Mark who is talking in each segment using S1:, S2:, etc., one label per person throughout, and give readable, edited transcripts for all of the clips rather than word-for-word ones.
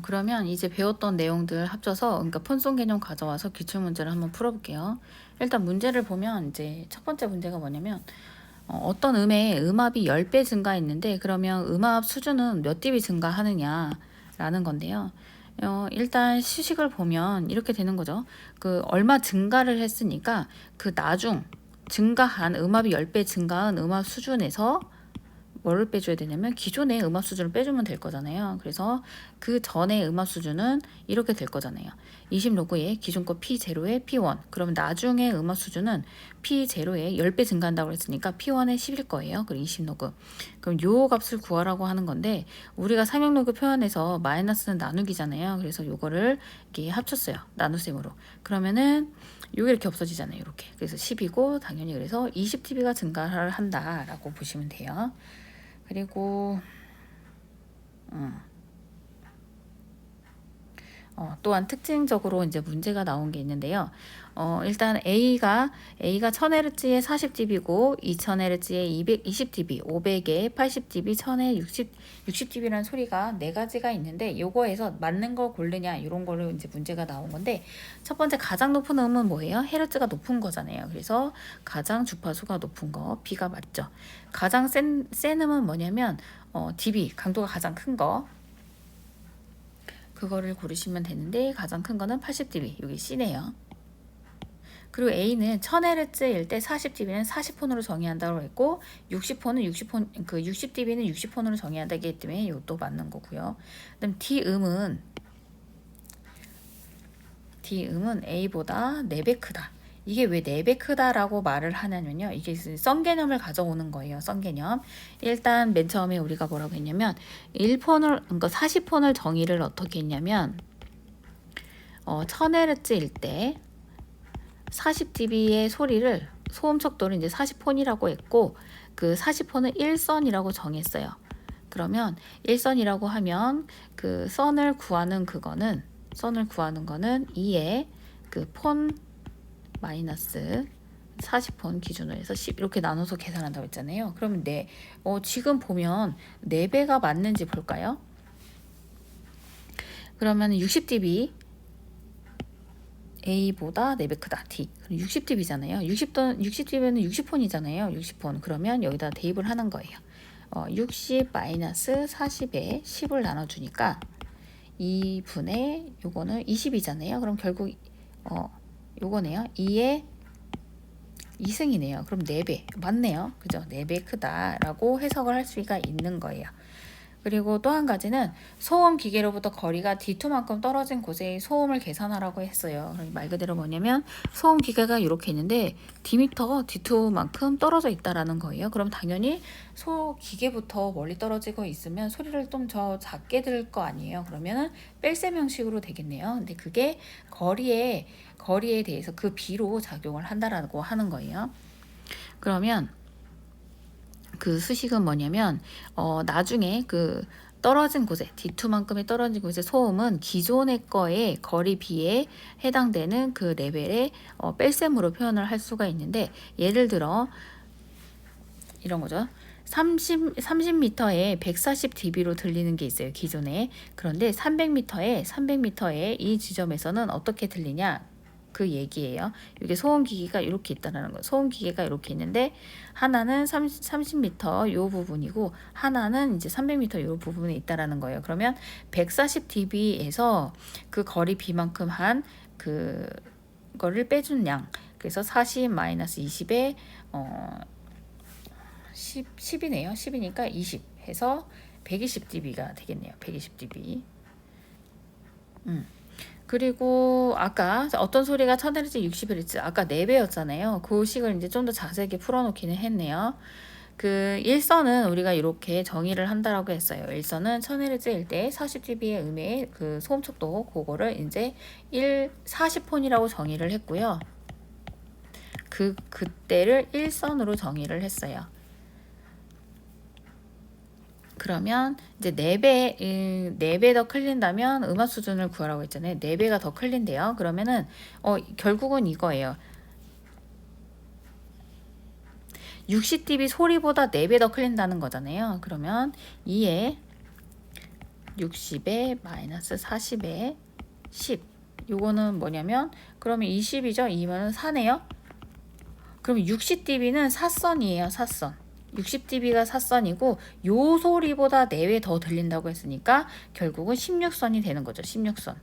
S1: 그러면 이제 배웠던 내용들 합쳐서 그러니까 폰송 개념 가져와서 기출문제를 한번 풀어볼게요. 일단 문제를 보면 이제 첫 번째 문제가 뭐냐면 어떤 음의 음압이 10배 증가했는데 그러면 음압 수준은 몇 dB 증가하느냐라는 건데요. 일단 시식을 보면 이렇게 되는 거죠. 그 얼마 증가를 했으니까 그 나중 증가한 음압이 10배 증가한 음압 수준에서 뭐를 빼줘야 되냐면 기존의 음압 수준을 빼주면 될 거잖아요. 그래서 그 전의 음압 수준은 이렇게 될 거잖아요. 20로그에 기존 거 P0에 P1. 그러면 나중에 음압 수준은 P0에 10배 증가한다고 했으니까 P1에 10일 거예요. 그리고 20로그. 그럼 요 값을 구하라고 하는 건데 우리가 상용로그 표현에서 마이너스는 나누기잖아요. 그래서 요거를 이렇게 합쳤어요. 나눗셈으로. 그러면은 요게 이렇게 없어지잖아요. 이렇게. 그래서 10이고 당연히 그래서 20dB가 증가를 한다라고 보시면 돼요. 그리고 또한 특징적으로 이제 문제가 나온 게 있는데요. 일단 A가 1000Hz에 40dB고 2000Hz에 220dB, 500에 80dB, 1000에 60dB라는 소리가 네 가지가 있는데 요거에서 맞는 걸 고르냐 이런 거로 이제 문제가 나온 건데 첫 번째 가장 높은 음은 뭐예요? 헤르츠가 높은 거잖아요. 그래서 가장 주파수가 높은 거 B가 맞죠. 가장 센 음은 뭐냐면 dB 강도가 가장 큰 거. 그거를 고르시면 되는데 가장 큰 거는 80dB 여기 C네요. 그리고 A는 1000Hz일 때 40dB는 40폰으로 정의한다고 했고 60폰은 60dB는 60폰으로 정의한다고 했기 때문에 이것도 맞는 거고요. 그다음 D음은 A보다 4배 크다. 이게 왜 4배 크다라고 말을 하냐면요. 이게 선 개념을 가져오는 거예요. 선 개념. 일단 맨 처음에 우리가 뭐라고 했냐면 그러니까 40폰을 정의를 어떻게 했냐면 1000Hz일 때 40dB의 소리를 소음 척도를 이제 40폰이라고 했고 그 40폰은 1선이라고 정했어요. 그러면 1선이라고 하면 그 선을 구하는 거는 2의 그 폰 마이너스 40폰 기준으로 해서 10 이렇게 나눠서 계산한다고 했잖아요. 그러면 지금 보면 4배가 맞는지 볼까요? 그러면 60dB A보다 4배 크다. D. 60dB잖아요. 60dB는 60폰이잖아요. 60폰. 그러면 여기다 대입을 하는 거예요. 60 마이너스 40에 10을 나눠주니까 2분의 요거는 20이잖아요. 그럼 결국 요거네요. 2의 2승이네요. 그럼 4배. 맞네요. 그죠? 4배 크다라고 해석을 할 수가 있는 거예요. 그리고 또 한 가지는 소음 기계로부터 거리가 D2만큼 떨어진 곳에 소음을 계산하라고 했어요. 말 그대로 뭐냐면 소음 기계가 이렇게 있는데 D미터 D2만큼 떨어져 있다라는 거예요. 그럼 당연히 기계부터 멀리 떨어지고 있으면 소리를 좀 더 작게 들을 거 아니에요. 그러면은 뺄셈 형식으로 되겠네요. 근데 그게 거리에 대해서 그 비로 작용을 한다라고 하는 거예요. 그러면 그 수식은 뭐냐면 나중에 그 떨어진 곳에 D2만큼의 떨어진 곳의 소음은 기존의 거의 거리 B에 해당되는 그 레벨의 뺄셈으로 표현을 할 수가 있는데 예를 들어 이런 거죠. 30m에 140dB로 들리는 게 있어요. 기존에. 그런데 300m에 이 지점에서는 어떻게 들리냐? 그 얘기예요. 이게 소음기기가 이렇게 있다는 거. 소음기계가 이렇게 있는데 하나는 30m 요 부분이고 하나는 이제 300m 요 부분에 있다라는 거예요. 그러면 140dB에서 그 거리 B만큼 한 그 거를 빼준 양. 그래서 40-20에 10이네요. 10이니까 20 해서 120dB가 되겠네요. 120dB. 그리고 아까 어떤 소리가 1000Hz, 60Hz 아까 4배였잖아요. 그 식을 이제 좀 더 자세하게 풀어놓기는 했네요. 그 일선은 우리가 이렇게 정의를 한다라고 했어요. 일선은 1000Hz일 때 40dB의 음의 그 소음 척도 그거를 이제 40폰이라고 정의를 했고요. 그때를 일선으로 정의를 했어요. 그러면 이제 4배 더 클린다면 음압 수준을 구하라고 했잖아요. 4배가 더 클린데요. 그러면은 결국은 이거예요. 60dB 소리보다 4배 더 클린다는 거잖아요. 그러면 2에 60에 마이너스 40에 10. 요거는 뭐냐면 그러면 20이죠. 2면 4네요. 그러면 60dB는 사선이에요. 사선. 60dB가 사선이고 요 소리보다 4배 더 들린다고 했으니까 결국은 16선이 되는 거죠. 16선.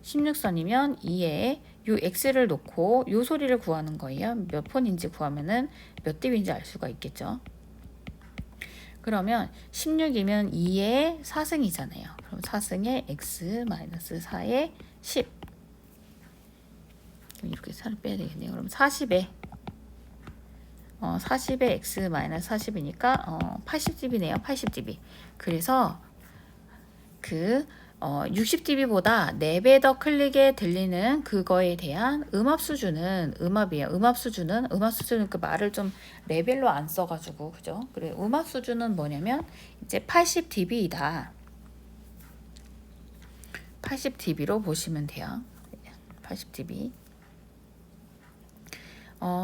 S1: 16선이면 2에 요 x를 놓고 요 소리를 구하는 거예요. 몇 폰인지 구하면은 몇 dB인지 알 수가 있겠죠. 그러면 16이면 2의 4승이잖아요. 그럼 4승에 x-4에 10. 이렇게 4를 빼야 되겠네요. 그럼 40에 40에 x-40이니까 80dB네요. 80dB. 그래서 그 60dB보다 4배 더 클릭에 들리는 그거에 대한 음압 수준은 음압이에요. 음압 수준은 그 말을 좀 레벨로 안 써가지고 그죠? 그래 음압 수준은 뭐냐면 이제 80dB이다. 80dB로 보시면 돼요. 80dB.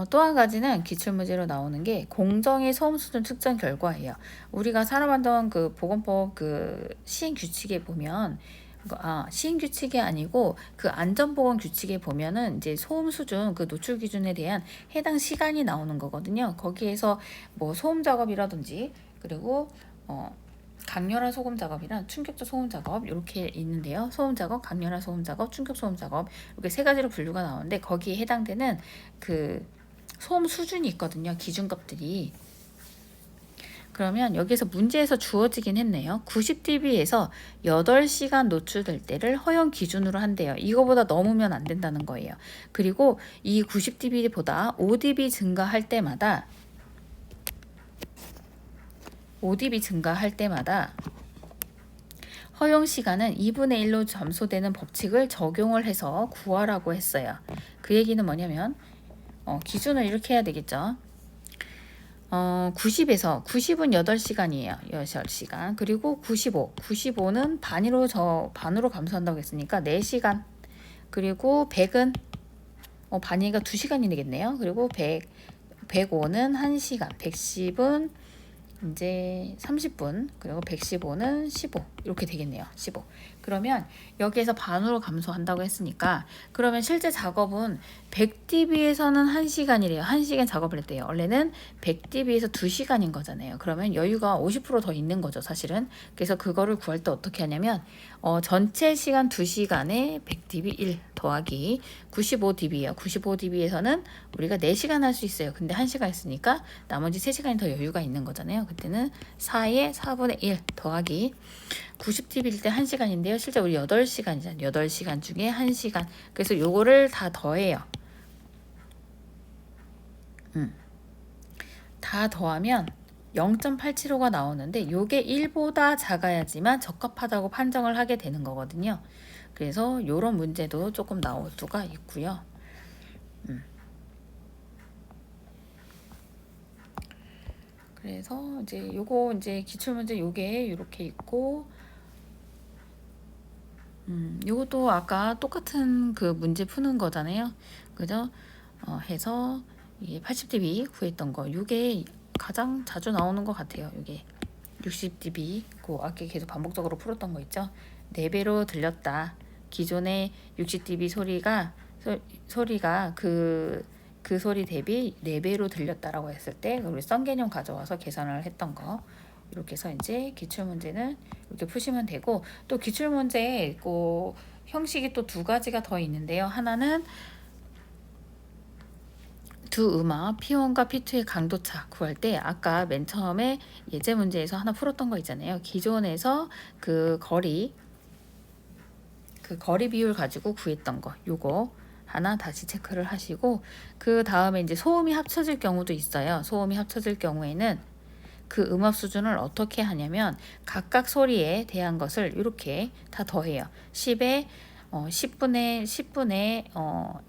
S1: 또 한 가지는 기출문제로 나오는 게 공정의 소음 수준 측정 결과예요. 우리가 산업안전 그 보건법 그 시행 규칙에 보면 시행 규칙이 아니고 그 안전보건 규칙에 보면은 이제 소음 수준 그 노출 기준에 대한 해당 시간이 나오는 거거든요. 거기에서 뭐 소음 작업이라든지 그리고 강렬한 소음 작업이랑 충격적 소음 작업 이렇게 있는데요. 소음 작업, 강렬한 소음 작업, 충격 소음 작업 이렇게 세 가지로 분류가 나오는데 거기에 해당되는 그 소음 수준이 있거든요. 기준값들이. 그러면 여기서 문제에서 주어지긴 했네요. 90dB에서 8시간 노출될 때를 허용 기준으로 한대요. 이거보다 넘으면 안 된다는 거예요. 그리고 이 90dB보다 5dB 증가할 때마다 5dB 증가할 때마다 허용 시간은 2분의 1로 감소되는 법칙을 적용을 해서 구하라고 했어요. 그 얘기는 뭐냐면 기준을 이렇게 해야 되겠죠. 90은 8시간이에요. 8시간. 그리고 95는 반으로 감소한다고 했으니까 4시간. 그리고 100은 반이가 2시간이 되겠네요. 그리고 105는 1시간. 110은 이제 30분, 그리고 115는 15 이렇게 되겠네요. 15. 그러면 여기에서 반으로 감소한다고 했으니까 그러면 실제 작업은 100dB에서는 1시간이래요. 1시간 작업을 했대요. 원래는 100dB에서 2시간인 거잖아요. 그러면 여유가 50%더 있는 거죠, 사실은. 그래서 그거를 구할 때 어떻게 하냐면 전체 시간 2시간에 100dB 1 더하기 95dB예요. 95dB에서는 우리가 4시간 할 수 있어요. 근데 1시간 했으니까 나머지 3시간이 더 여유가 있는 거잖아요. 그때는 4의 4분의 1 더하기 90dB일 때 1시간인데요. 실제 우리 8시간이잖아요. 8시간 중에 1시간. 그래서 요거를 다 더해요. 다 더하면 0.875가 나오는데 요게 1보다 작아야지만 적합하다고 판정을 하게 되는 거거든요. 그래서 요런 문제도 조금 나올 수가 있고요. 그래서 이제 요거 이제 기출문제 요게 이렇게 있고 요것도 아까 똑같은 그 문제 푸는 거잖아요. 그죠? 해서 이게 80dB 구했던 거 요게 가장 자주 나오는 것 같아요. 요게 60dB 그 아까 계속 반복적으로 풀었던 거 있죠. 4배로 들렸다. 기존의 60dB 소리가 그 소리 대비 4배로 들렸다라고 했을 때 우리 선 개념 가져와서 계산을 했던 거 이렇게 해서 이제 기출문제는 이렇게 푸시면 되고 또 기출문제 그 형식이 또 2가지가 더 있는데요. 하나는 두 음압 P1과 P2의 강도차 구할 때 아까 맨 처음에 예제 문제에서 하나 풀었던 거 있잖아요. 기존에서 그 거리 비율 가지고 구했던 거 요거 하나 다시 체크를 하시고 그 다음에 이제 소음이 합쳐질 경우도 있어요. 소음이 합쳐질 경우에는 그 음압 수준을 어떻게 하냐면 각각 소리에 대한 것을 이렇게 다 더해요. 10에 10분의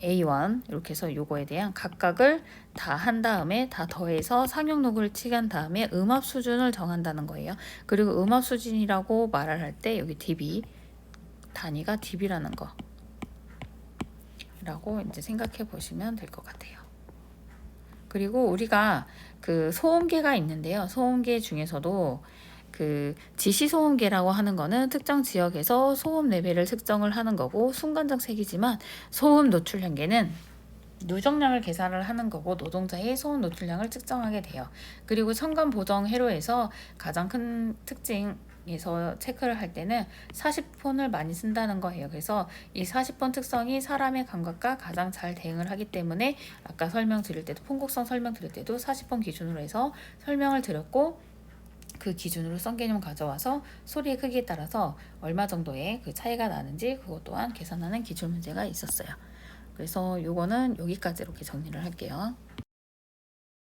S1: A1 이렇게 해서 요거에 대한 각각을 다 한 다음에 다 더해서 상용록을 칠한 다음에 음압 수준을 정한다는 거예요. 그리고 음압 수준이라고 말을 할 때 여기 dB 단위가 dB라는 거 라고 이제 생각해 보시면 될 것 같아요. 그리고 우리가 그 소음계가 있는데요. 소음계 중에서도 그 지시소음계라고 하는 거는 특정 지역에서 소음 레벨을 측정을 하는 거고, 순간적 세기지만 소음 노출량계는 누적량을 계산을 하는 거고 노동자의 소음 노출량을 측정하게 돼요. 그리고 첨간 보정 회로에서 가장 큰 특징에서 체크를 할 때는 40폰을 많이 쓴다는 거예요. 그래서 이 40폰 특성이 사람의 감각과 가장 잘 대응을 하기 때문에 아까 설명 드릴 때도 폰곡선 설명 드릴 때도 40폰 기준으로 해서 설명을 드렸고, 그 기준으로 선 개념 가져와서 소리의 크기에 따라서 얼마 정도의 그 차이가 나는지 그것 또한 계산하는 기출 문제가 있었어요. 그래서 요거는 여기까지 이렇게 정리를 할게요.